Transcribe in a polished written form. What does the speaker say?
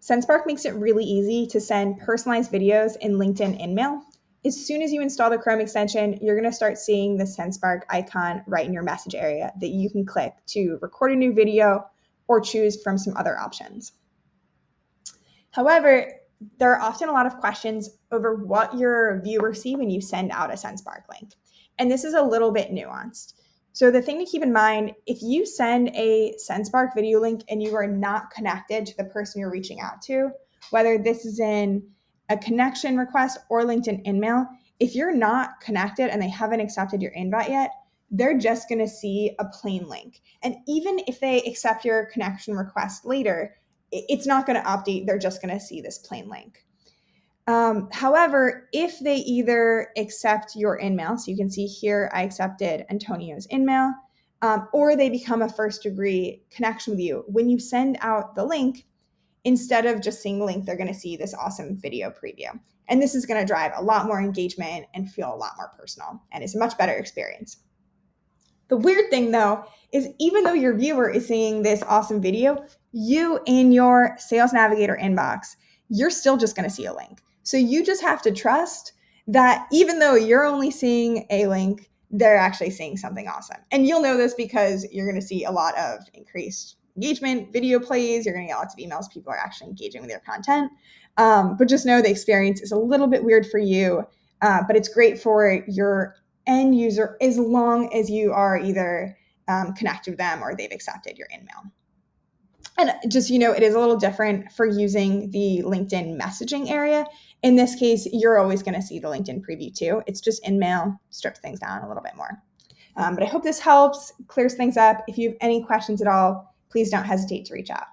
Sendspark makes it really easy to send personalized videos in LinkedIn InMail. As soon as you install the Chrome extension, you're going to start seeing the Sendspark icon right in your message area that you can click to record a new video or choose from some other options. However, there are often a lot of questions over what your viewers see when you send out a Sendspark link. And this is a little bit nuanced. So the thing to keep in mind, if you send a Sendspark video link and you are not connected to the person you're reaching out to, whether this is in a connection request or LinkedIn InMail, if you're not connected and they haven't accepted your invite yet, they're just going to see a plain link. And even if they accept your connection request later, it's not going to update. They're just going to see this plain link. However, if they either accept your InMail, so you can see here, I accepted Antonio's InMail, or they become a first degree connection with you, when you send out the link, instead of just seeing the link, they're going to see this awesome video preview. And this is going to drive a lot more engagement and feel a lot more personal, and it's a much better experience. The weird thing though, is even though your viewer is seeing this awesome video, you in your Sales Navigator inbox, you're still just going to see a link. So you just have to trust that even though you're only seeing a link, they're actually seeing something awesome. And you'll know this because you're going to see a lot of increased engagement, video plays, you're going to get lots of emails, people are actually engaging with your content. But just know the experience is a little bit weird for you, but it's great for your end user as long as you are either connected with them or they've accepted your InMail. And just, it is a little different for using the LinkedIn messaging area. In this case, you're always going to see the LinkedIn preview too. It's just InMail strips things down a little bit more. But I hope this helps, clears things up. If you have any questions at all, please don't hesitate to reach out.